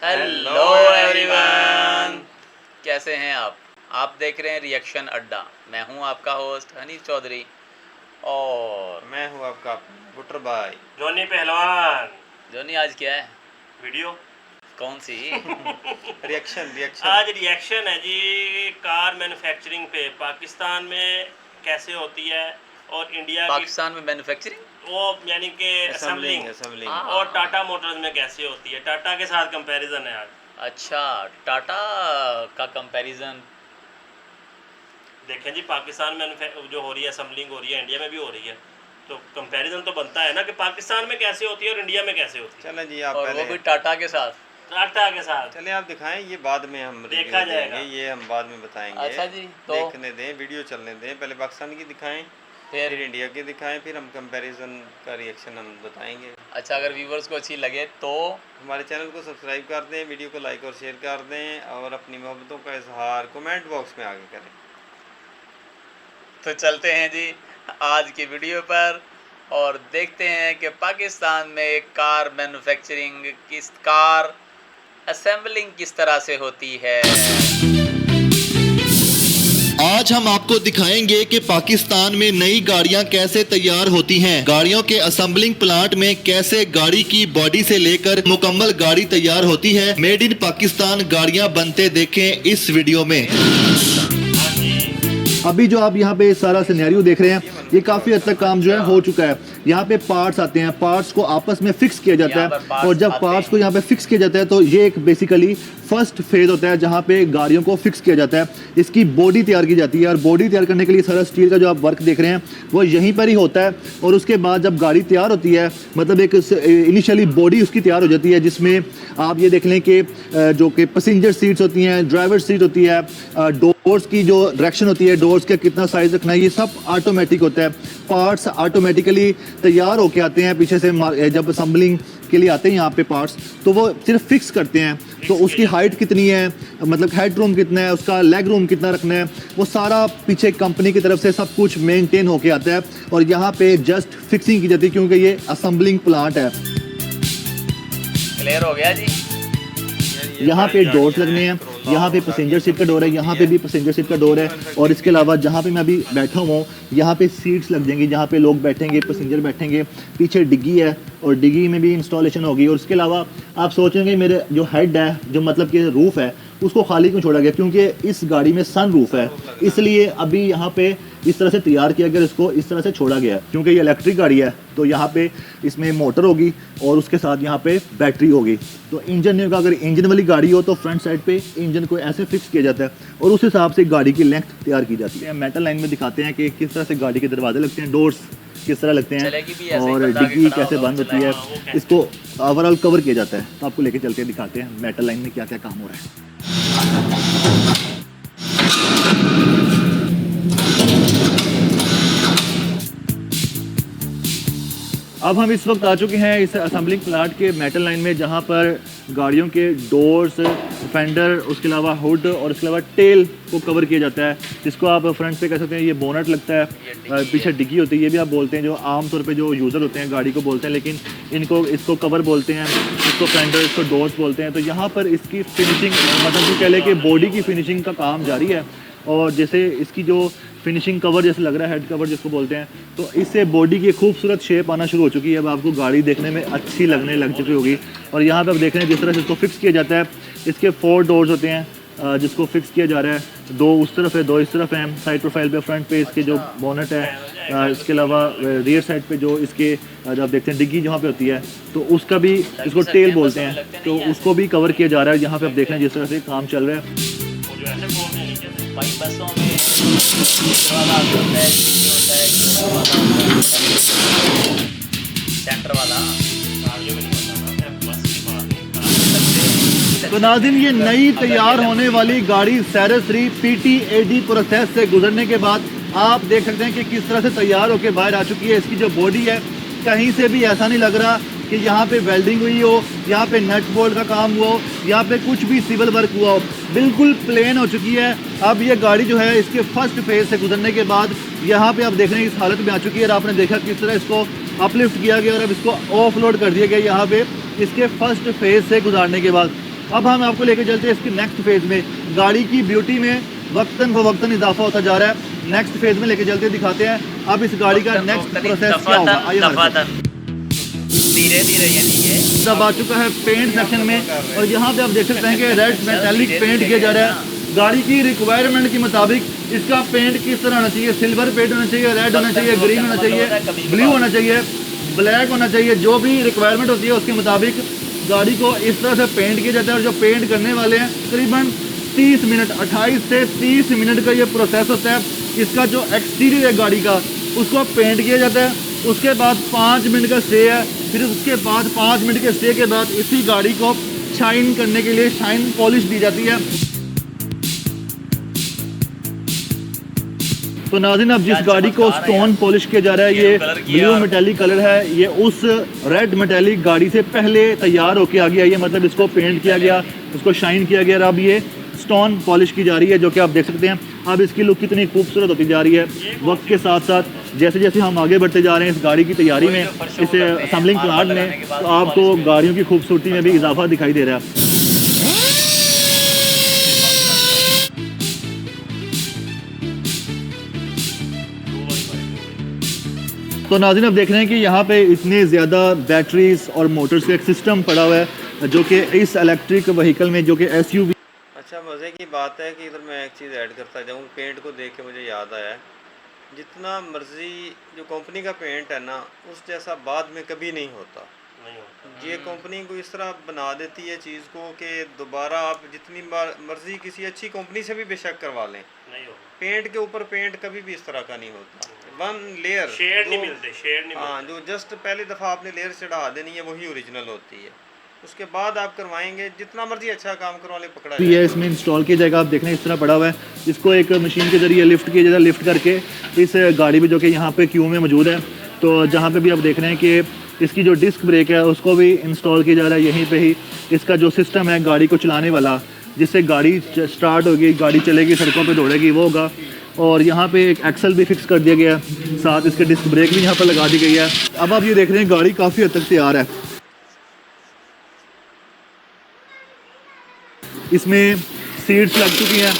Hello everyone, कैसे हैं आप? आप देख रहे हैं रिएक्शन अड्डा। मैं हूं आपका होस्ट हनीफ चौधरी और मैं हूँ आपका बुटर भाई जोनी पहलवान। जोनी आज क्या है? वीडियो कौन सी? रिएक्शन आज रिएक्शन है जी कार मैन्युफैक्चरिंग पे। पाकिस्तान में कैसे होती है और इंडिया पाकिस्तान में मैन्युफैक्चरिंग, वो यानी कि असेंबलिंग और टाटा मोटर्स में कैसे होती है। टाटा के साथ कंपैरिजन है आज। अच्छा, टाटा का कंपैरिजन। देखें जी, पाकिस्तान में जो हो रही है असेंबलिंग हो रही है, इंडिया में भी हो रही है, तो कंपैरिजन तो बनता है ना कि पाकिस्तान में कैसे होती है और इंडिया में कैसे होती है। चलें जी, आप और पहले वो भी टाटा के साथ। टाटा के साथ चलें आप दिखाएं, ये बाद में हम देखा रिव्यू जाएगा। देंगे, ये हम बाद में बताएंगे। अच्छा जी, तो देखने दें, वीडियो चलने दें। पहले पाकिस्तान की दिखाएं, फिर इंडिया की दिखाएं, फिर हम कंपैरिजन का रिएक्शन हम बताएंगे। अच्छा, अगर व्यूवर्स को अच्छी लगे तो हमारे चैनल को सब्सक्राइब कर दें, वीडियो को लाइक और शेयर कर दें और अपनी मोहब्बतों का इजहार कमेंट बॉक्स में आगे करें। तो चलते हैं जी आज की वीडियो पर और देखते हैं कि पाकिस्तान में कार मैन्युफैक्चरिंग कार असेंबलिंग किस तरह से होती है। आज हम आपको दिखाएंगे कि पाकिस्तान में नई गाड़ियां कैसे तैयार होती हैं, गाड़ियों के असेंबलिंग प्लांट में कैसे गाड़ी की बॉडी से लेकर मुकम्मल गाड़ी तैयार होती है। मेड इन पाकिस्तान गाड़ियां बनते देखें इस वीडियो में। अभी जो आप यहाँ पे सारा सिनेरियो देख रहे हैं, ये काफ़ी हद तक काम जो है हो चुका है। यहाँ पे पार्ट्स आते हैं, पार्ट्स को आपस में फिक्स किया जाता है और जब पार्ट्स को यहाँ पे फिक्स किया जाता है तो ये एक बेसिकली फर्स्ट फेज होता है जहाँ पे गाड़ियों को फिक्स किया जाता है। इसकी बॉडी तैयार की जाती है और बॉडी तैयार करने के लिए सारा स्टील का जो आप वर्क देख रहे हैं वो यहीं पर ही होता है। और उसके बाद जब गाड़ी तैयार होती है, मतलब एक इनिशियली बॉडी उसकी तैयार हो जाती है जिसमें आप ये देख लें कि जो कि पैसेंजर सीट्स होती हैं, ड्राइवर सीट होती है, डोर्स की जो डायरेक्शन होती है, डोर्स का कितना साइज रखना है, ये सब ऑटोमेटिक होता है। पार्ट्स ऑटोमेटिकली तैयार होके आते हैं पीछे से। जब असेंबलिंग के लिए आते हैं यहाँ पे पार्ट्स, तो वो सिर्फ फिक्स करते हैं। तो उसकी हाइट कितनी है, मतलब हेड रूम कितना है, उसका लेग रूम कितना रखना है, वो सारा पीछे कंपनी की तरफ से सब कुछ मेंटेन होके आता है और यहाँ पे जस्ट फिक्सिंग की जाती है क्योंकि ये असेंबलिंग प्लांट है। क्लियर हो गया जी। यहाँ पे डोर्स लगने हैं, यहाँ पे पैसेंजर सीट का डोर है, यहाँ पे भी पैसेंजर सीट का डोर है और इसके अलावा जहाँ पे मैं अभी बैठा हुआ हूँ यहाँ पे सीट्स लग जाएंगी जहाँ पे लोग बैठेंगे, पैसेंजर बैठेंगे। पीछे डिग्गी है और डिग्गी में भी इंस्टॉलेशन होगी। और इसके अलावा आप सोचेंगे मेरे जो हेड है, जो मतलब कि रूफ़ है, उसको खाली क्यों छोड़ा गया, क्योंकि इस गाड़ी में सन रूफ है, इसलिए अभी यहाँ पे इस तरह से तैयार किया गया, इसको इस तरह से छोड़ा गया क्योंकि ये इलेक्ट्रिक गाड़ी है। तो यहाँ पे इसमें मोटर होगी और उसके साथ यहाँ पे बैटरी होगी। तो इंजन का, अगर इंजन वाली गाड़ी हो तो फ्रंट साइड पे इंजन को ऐसे फिक्स किया जाता है और उस हिसाब से गाड़ी की लेंथ तैयार की जाती है। मेटल लाइन में दिखाते हैं कि किस तरह से गाड़ी के दरवाजे लगते हैं, डोर्स किस तरह लगते हैं और डिग्गी कैसे बंद होती है, इसको ओवरऑल कवर किया जाता है। तो आपको लेके चलते हैं, दिखाते हैं मेटल लाइन में क्या क्या काम हो रहा है। अब हम इस वक्त आ चुके हैं इस असेंबलिंग प्लांट के मेटल लाइन में, जहां पर गाड़ियों के डोर्स, फेंडर, उसके अलावा हुड और उसके अलावा टेल को कवर किया जाता है, जिसको आप फ्रंट पे कह सकते हैं ये बोनट लगता है, पीछे डिग्गी होती है, ये भी आप बोलते हैं, जो आमतौर पे जो यूज़र होते हैं गाड़ी को बोलते हैं, लेकिन इसको कवर बोलते हैं, इसको फेंडर, इसको डोर्स बोलते हैं। तो यहाँ पर इसकी फिनिशिंग, मतलब जो कह लें कि बॉडी की फिनिशिंग का काम जारी है और जैसे इसकी जो फिनिशिंग कवर जैसे लग रहा है, हेड कवर जिसको बोलते हैं, तो इससे बॉडी की खूबसूरत शेप आना शुरू हो चुकी है। अब आपको गाड़ी देखने में अच्छी लगने लग चुकी होगी। और यहाँ पे आप देख रहे हैं जिस तरह से इसको फिक्स किया जाता है, इसके 4 डोर्स होते हैं जिसको फिक्स किया जा रहा है। 2 उस तरफ है, 2 इस तरफ हैं साइड प्रोफाइल पे। फ्रंट पे इसके जो बोनट है, इसके अलावा रियर साइड पे जो इसके जब आप देखते हैं डिग्गी जहाँ पे होती है, तो उसका भी, इसको टेल बोलते हैं, तो उसको भी कवर किया जा रहा है। यहाँ पे आप देख रहे हैं जिस तरह से काम चल रहा है। बसों में सेंटर वाला तो नाज़रीन, ये नई तैयार होने वाली गाड़ी सेरेस 3 PTAD प्रोसेस से गुजरने के बाद आप देख सकते हैं कि किस तरह से तैयार होकर बाहर आ चुकी है। इसकी जो बॉडी है, कहीं से भी ऐसा नहीं लग रहा कि यहाँ पे वेल्डिंग हुई हो, यहाँ पे नट बोल्ट का काम हुआ हो, यहाँ पे कुछ भी सिविल वर्क हुआ हो, बिल्कुल प्लेन हो चुकी है। अब ये गाड़ी जो है इसके फर्स्ट फेज से गुजरने के बाद यहाँ पे आप देख रहे हैं इस हालत में आ चुकी है। और आपने देखा किस तरह इसको अपलिफ्ट किया गया और अब इसको ऑफ लोड कर दिया गया यहाँ पे इसके फर्स्ट फेज से गुजारने के बाद। अब हम आपको लेके चलते हैं इसकी नेक्स्ट फेज़ में। गाड़ी की ब्यूटी में वक्तन फवक्तन इजाफा होता जा रहा है। नेक्स्ट फेज़ में लेके चलते दिखाते हैं अब इस गाड़ी का नेक्स्ट प्रोसेस क्या होगा। आइए धीरे धीरे यानी ये सब आ चुका है पेंट सेक्शन में, और यहाँ पे आप देख सकते हैं कि रेड मेटालिक पेंट किया जा रहा है। गाड़ी की रिक्वायरमेंट के मुताबिक इसका पेंट किस तरह होना चाहिए, सिल्वर पेंट होना चाहिए, रेड होना चाहिए, ग्रीन होना चाहिए, ब्लू होना चाहिए, ब्लैक होना चाहिए। जो भी रिक्वायरमेंट होती है उसके मुताबिक गाड़ी को इस तरह से पेंट किया जाता है। और जो पेंट करने वाले हैं तकरीबन 30 मिनट 28 से 30 मिनट का ये प्रोसेस होता है। इसका जो एक्सटीरियर है गाड़ी का उसको पेंट किया जाता है। उसके बाद 5 मिनट का स्टे है। फिर उसके बाद 5 मिनट के स्टे के बाद इसी गाड़ी को शाइन करने के लिए शाइन पॉलिश दी जाती है। तो नाज़रीन अब जिस गाड़ी को स्टोन पॉलिश किया जा रहा है ये ब्लू मेटालिक कलर है। ये उस रेड मेटालिक गाड़ी से पहले तैयार होके आ गया। ये मतलब इसको पेंट किया गया, उसको शाइन किया गया, अब ये स्टोन पॉलिश की जा रही है, जो कि आप देख सकते हैं। अब इसकी लुक कितनी खूबसूरत होती जा रही है वक्त के साथ साथ। जैसे जैसे हम आगे बढ़ते जा रहे हैं इस गाड़ी की तैयारी में, इस असेंबलिंग प्लांट में, तो आपको गाड़ियों की खूबसूरती में भी इजाफा दिखाई दे रहा है। तो नाज़रीन अब देख रहे हैं कि यहाँ पे इतने ज़्यादा बैटरीज और मोटर्स का एक सिस्टम पड़ा हुआ है जो कि इस इलेक्ट्रिक व्हीकल में, जो कि SUV। अच्छा मज़े की बात है कि इधर मैं एक चीज़ ऐड करता जाऊँ। पेंट को देख के मुझे याद आया, जितना मर्जी जो कंपनी का पेंट है ना उस जैसा बाद में कभी नहीं होता। ये कंपनी को इस तरह बना देती है चीज़ को कि दोबारा आप जितनी मर्जी किसी अच्छी कंपनी से भी बेशक करवा लें, पेंट के ऊपर पेंट कभी भी इस तरह का नहीं होता। वन लेयर शेड नहीं मिलते, शेड नहीं हाँ, जो जस्ट पहली दफ़ा आपने लेयर चढ़ा देनी है वही ओरिजिनल होती है। उसके बाद आप करवाएंगे जितना मर्जी अच्छा काम करवा ले पकड़ा ये इसमें इंस्टॉल किया जाएगा। आप देख रहे हैं इस तरह पड़ा हुआ है। इसको एक मशीन के ज़रिए लिफ्ट किया जाएगा, लिफ्ट करके इस गाड़ी में, जो कि यहाँ पे क्यू में मौजूद है, तो जहाँ पे भी आप देख रहे हैं कि इसकी जो डिस्क ब्रेक है उसको भी इंस्टॉल किया जा रहा है। यहीं पे ही इसका जो सिस्टम है गाड़ी को चलाने वाला, जिससे गाड़ी स्टार्ट होगी, गाड़ी चलेगी, सड़कों पे दौड़ेगी, वो होगा। और यहाँ पे एक एक्सल भी फिक्स कर दिया गया, साथ इसके डिस्क ब्रेक भी यहाँ पर लगा दी गई है। अब आप ये देख रहे हैं गाड़ी काफ़ी हद तक तैयार है। इसमें सीट्स लग चुकी हैं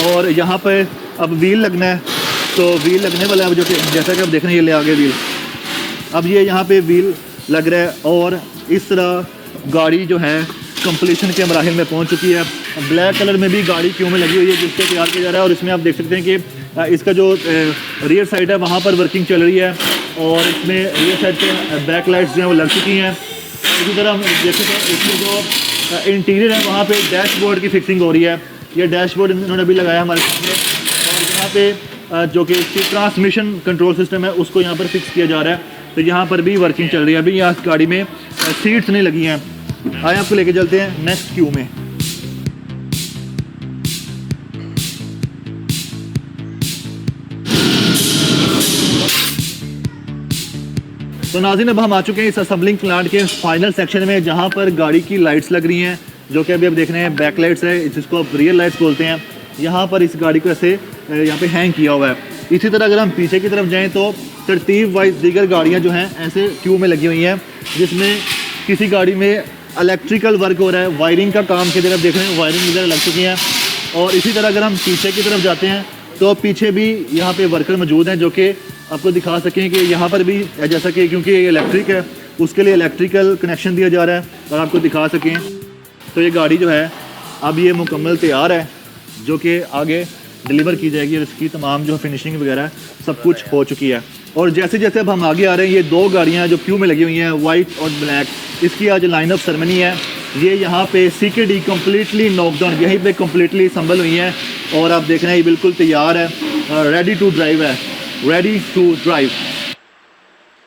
और यहाँ पे अब व्हील लगना है, तो व्हील लगने वाला है। अब जो कि जैसा कि आप देख रहे हैं ये ले आगे व्हील, अब ये यहाँ पे व्हील लग रहा है। और इस तरह गाड़ी जो है कंप्लीशन के मराहिल में पहुँच चुकी है। ब्लैक कलर में भी गाड़ी क्यों में लगी हुई है जिससे तैयार किया जा रहा है। और इसमें आप देख सकते हैं कि इसका जो रियर साइड है वहाँ पर वर्किंग चल रही है, और इसमें रियर साइड पे बैक लाइट्स जो हैं वो लग चुकी हैं। इसी तरह हम देख सकते हैं इसमें जो इंटीरियर है वहाँ पे डैशबोर्ड की फिक्सिंग हो रही है। ये डैशबोर्ड इन्होंने भी लगाया हमारे सामने। और यहाँ पे जो कि इसकी ट्रांसमिशन कंट्रोल सिस्टम है उसको यहाँ पर फिक्स किया जा रहा है, तो यहाँ पर भी वर्किंग चल रही है। अभी यहाँ गाड़ी में सीट्स नहीं लगी हैं। आए आपको लेके चलते हैं नेक्स्ट क्यू में। तो नाज़रीन अब हम आ चुके हैं इस असेंबलिंग प्लांट के फाइनल सेक्शन में, जहाँ पर गाड़ी की लाइट्स लग रही हैं, जो कि अभी आप देख रहे हैं बैक लाइट्स है, जिसको आप रियर लाइट्स बोलते हैं। यहाँ पर इस गाड़ी को ऐसे यहाँ पे हैंग किया हुआ है। इसी तरह अगर हम पीछे की तरफ जाएं तो तरतीब वाइज दीगर गाड़ियाँ जो हैं ऐसे क्यू में लगी हुई हैं, जिसमें किसी गाड़ी में इलेक्ट्रिकल वर्क हो रहा है, वायरिंग का काम की तरफ देख रहे हैं, वायरिंग इधर लग चुकी हैं। और इसी तरह अगर हम पीछे की तरफ जाते हैं तो पीछे भी यहाँ पे वर्कर मौजूद हैं, जो कि आपको दिखा सकें कि यहाँ पर भी जैसा कि क्योंकि ये इलेक्ट्रिक है उसके लिए इलेक्ट्रिकल कनेक्शन दिया जा रहा है, और आपको दिखा सकें तो ये गाड़ी जो है अब ये मुकम्मल तैयार है, जो कि आगे डिलीवर की जाएगी। और इसकी तमाम जो फिनिशिंग वगैरह सब कुछ हो चुकी है। और जैसे जैसे अब हम आगे आ रहे हैं, ये दो गाड़ियाँ जो क्यू में लगी हुई हैं, वाइट और ब्लैक, इसकी आज लाइन ऑफ सेरेमनी है। ये यहाँ पे CKD कम्प्लीटली नॉकडाउन यहीं पे कम्प्लीटली संभल हुई हैं, और आप देख रहे हैं ये बिल्कुल तैयार है, रेडी टू ड्राइव है, रेडी टू ड्राइव।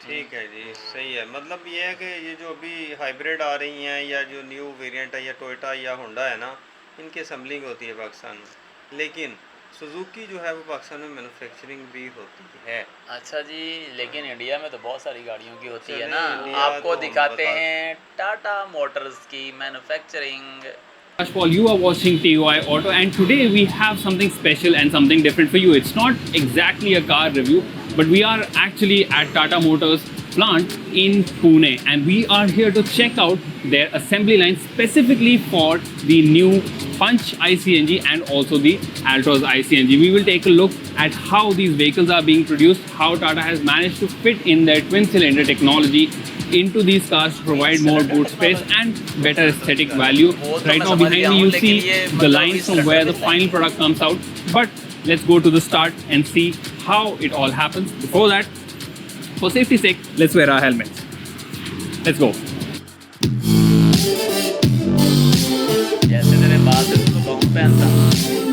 ठीक है जी, सही है। मतलब ये है कि ये जो अभी हाइब्रिड आ रही हैं या जो न्यू वेरिएंट है या टोयोटा या होंडा है ना, इनकी असेंबलिंग होती है पाकिस्तान में, लेकिन सुजुकी जो है वो पाकिस्तान में मैन्युफैक्चरिंग भी होती है। अच्छा जी, लेकिन इंडिया में तो बहुत सारी गाड़ियों की होती है ना। चलिए, आपको तो दिखाते हैं टाटा मोटर्स की manufacturing. First of all, you are watching TOI Auto, and today we have something special and something different for you. It's not exactly a car review, but we are actually at Tata Motors plant in Pune, and we are here to check out their assembly line specifically for the new Punch iCNG and also the Altroz iCNG. We will take a look at how these vehicles are being produced, how Tata has managed to fit in their twin cylinder technology into these cars to provide more boot space and better aesthetic value. Right now behind me you see the lines from where the final product comes out, but let's go to the start and see how it all happens. Before that, for safety's sake, let's wear our helmets. Let's go. जैसे तेरे बाल से तो box पहनता,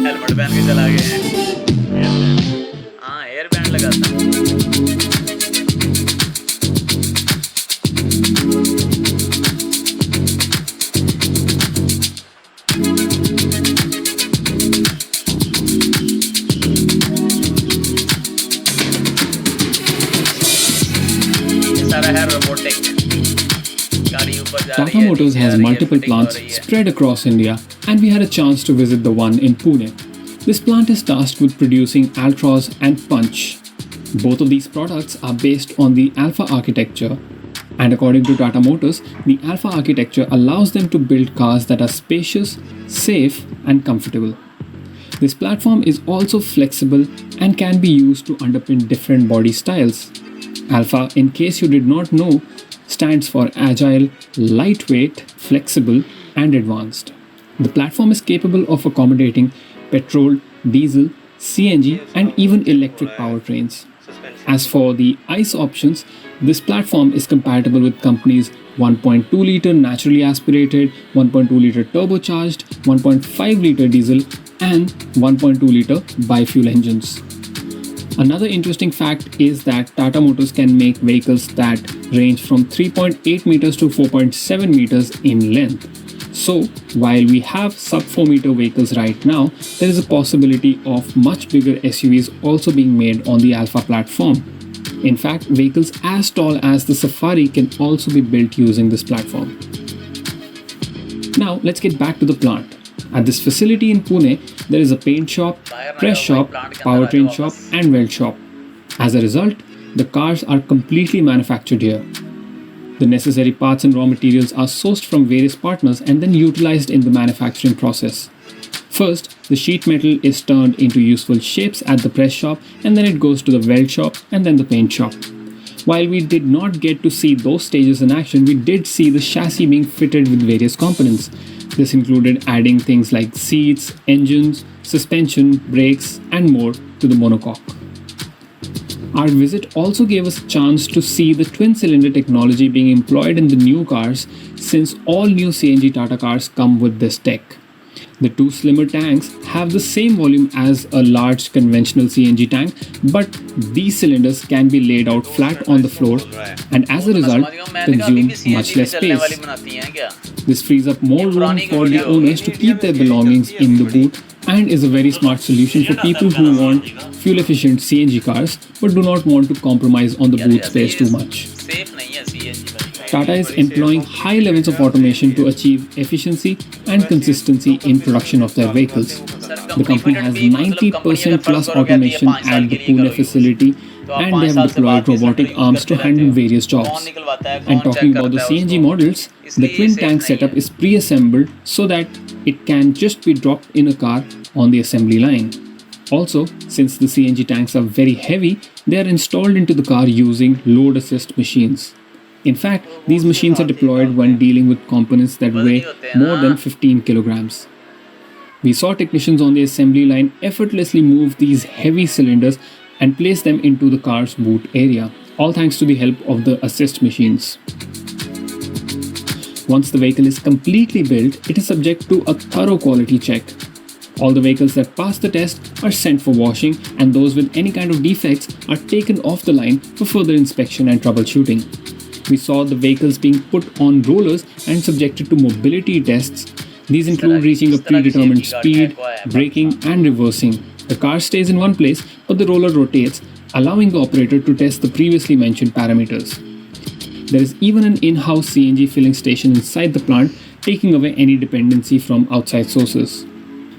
helmet पहन के चला गया है। हाँ, एयर बैंड लगाता। ये सारा है रोबोटिक। गाड़ी ऊपर जा रही Tata है, Motors नीचे आ has रही है, multiple fitting हो plants रही है। spread across India, and we had a chance to visit the one in Pune. This plant is tasked with producing Altroz and Punch. Both of these products are based on the Alpha architecture, and according to Tata Motors, the Alpha architecture allows them to build cars that are spacious, safe, and comfortable. This platform is also flexible and can be used to underpin different body styles. Alpha, in case you did not know, stands for agile, lightweight, flexible, and advanced. The platform is capable of accommodating petrol, diesel, CNG, and even electric powertrains. As for the ICE options, this platform is compatible with companies 1.2 litre naturally aspirated, 1.2 litre turbocharged, 1.5 litre diesel, and 1.2 litre biofuel engines. Another interesting fact is that Tata Motors can make vehicles that range from 3.8 meters to 4.7 meters in length. So, while we have sub 4 meter vehicles right now, there is a possibility of much bigger SUVs also being made on the Alpha platform. In fact, vehicles as tall as the Safari can also be built using this platform. Now, let's get back to the plant. At this facility in Pune, there is a paint shop, press shop, powertrain shop, and weld shop. As a result, the cars are completely manufactured here. The necessary parts and raw materials are sourced from various partners and then utilized in the manufacturing process. First, the sheet metal is turned into useful shapes at the press shop, and then it goes to the weld shop and then the paint shop. While we did not get to see those stages in action, we did see the chassis being fitted with various components. This included adding things like seats, engines, suspension, brakes, and more to the monocoque. Our visit also gave us a chance to see the twin-cylinder technology being employed in the new cars, since all new CNG Tata cars come with this tech. The two slimmer tanks have the same volume as a large conventional CNG tank, but these cylinders can be laid out flat on the floor and as a result consume much less space. This frees up more room for the owners to keep their belongings in the boot and is a very smart solution for people who want fuel-efficient CNG cars but do not want to compromise on the boot space too much. Tata is employing high levels of automation to achieve efficiency and consistency in production of their vehicles. The company has 90% plus automation at the Pune facility, and they have deployed robotic arms to handle various jobs. And talking about the CNG models, the twin tank setup is pre-assembled so that it can just be dropped in a car on the assembly line. Also, since the CNG tanks are very heavy, they are installed into the car using load assist machines. In fact, these machines are deployed when dealing with components that weigh more than 15 kilograms. We saw technicians on the assembly line effortlessly move these heavy cylinders and place them into the car's boot area, all thanks to the help of the assist machines. Once the vehicle is completely built, it is subject to a thorough quality check. All the vehicles that pass the test are sent for washing, and those with any kind of defects are taken off the line for further inspection and troubleshooting. We saw the vehicles being put on rollers and subjected to mobility tests. These include reaching a predetermined speed, braking, and reversing. The car stays in one place, but the roller rotates, allowing the operator to test the previously mentioned parameters. There is even an in-house CNG filling station inside the plant, taking away any dependency from outside sources.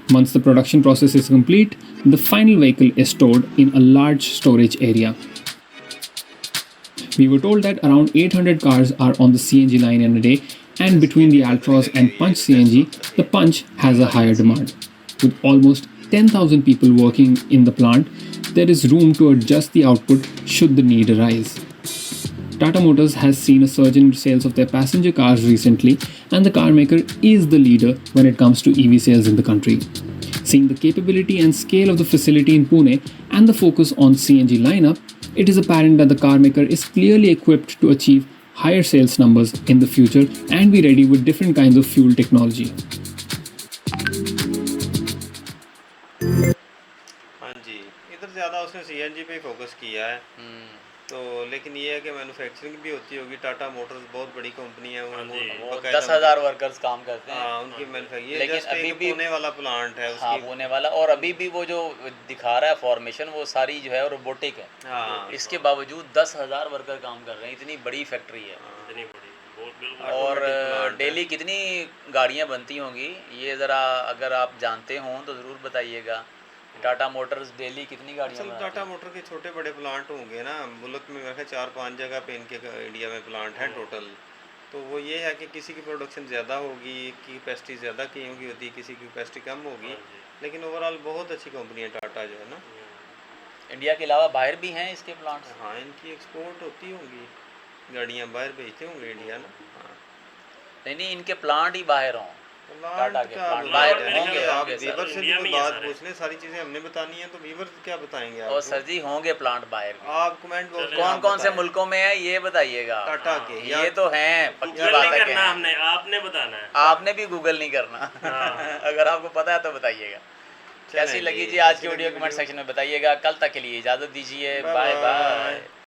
Once the production process is complete, the final vehicle is stored in a large storage area. We were told that around 800 cars are on the CNG line in a day, and between the Altroz and Punch CNG, the Punch has a higher demand. With almost 10,000 people working in the plant, there is room to adjust the output should the need arise. Tata Motors has seen a surge in sales of their passenger cars recently, and the car maker is the leader when it comes to EV sales in the country. Seeing the capability and scale of the facility in Pune and the focus on CNG lineup, it is apparent that the car maker is clearly equipped to achieve higher sales numbers in the future and be ready with different kinds of fuel technology. हाँ जी, इधर ज़्यादा उसने CNG पे ही focus किया है। तो लेकिन ये है कि मैन्युफैक्चरिंग भी होती होगी। टाटा मोटर्स बहुत बड़ी कंपनी है, हाँ जी। वो बकायदा 10,000 वर्कर्स काम करते हैं। हाँ, उनकी मैन्युफैक्चरिंग लेकिन जस्ट अभी एक भी पुणे वाला प्लांट है हाँ उसकी। होने वाला, और अभी भी वो जो दिखा रहा है फॉर्मेशन वो सारी जो है रोबोटिक है। हाँ, इसके बावजूद 10,000 वर्कर काम कर रहे हैं, इतनी बड़ी फैक्ट्री है। इतनी बड़ी बहुत बिल्कुल और automatic plant है। डेली कितनी गाड़ियां बनती होंगी ये ज़रा अगर आप जानते हों तो ज़रूर बताइएगा। टाटा मोटर्स डेली कितनी गाड़ियां असल बनाती टाटा है? मोटर के छोटे बड़े प्लांट होंगे ना मुल्क में, वैसे 4-5 जगह पे इनके इंडिया में प्लांट हैं टोटल। तो वो ये है कि किसी की प्रोडक्शन ज़्यादा होगी, की कैपेसिटी ज़्यादा की होगी, किसी की कैपेसिटी कम होगी, लेकिन ओवरऑल बहुत अच्छी कंपनी है टाटा जो है ना। इंडिया के अलावा बाहर भी हैं इसके प्लांट्स? हाँ, इनकी एक्सपोर्ट होती होंगी, गाड़ियाँ बाहर भेजते होंगे इंडिया ना। हाँ, नहीं, इनके प्लांट ही बाहर हों। टाटा प्लांट के का प्लांट बोला बाहर जाए, होंगे आप होंगे सर। वीवर से भी इंडिया कोई में ही है बात सारे। पूछ लें, सारी चीज़ें हमने बतानी है तो वीवर क्या बताएंगे और आपको? सर जी होंगे प्लांट बाहर भी। आप कमेंट बॉक्स में कौन आप कौन से बताएं। मुल्कों में है ये बताइएगा। टाटा के ये तो हैं, पक्की गूगल बात नहीं है कि करना हैं। हमने, आपने बताना है। आपने भी गूगल नहीं करना। हाँ। अगर आपको पता है तो बताइएगा। कैसी चलें लगी जी, जी आज कैसी की वीडियो लगी कमेंट वीडियो? सेक्शन में बताइएगा। कल तक के लिए इजाज़त दीजिए। Bye bye bye. बाय।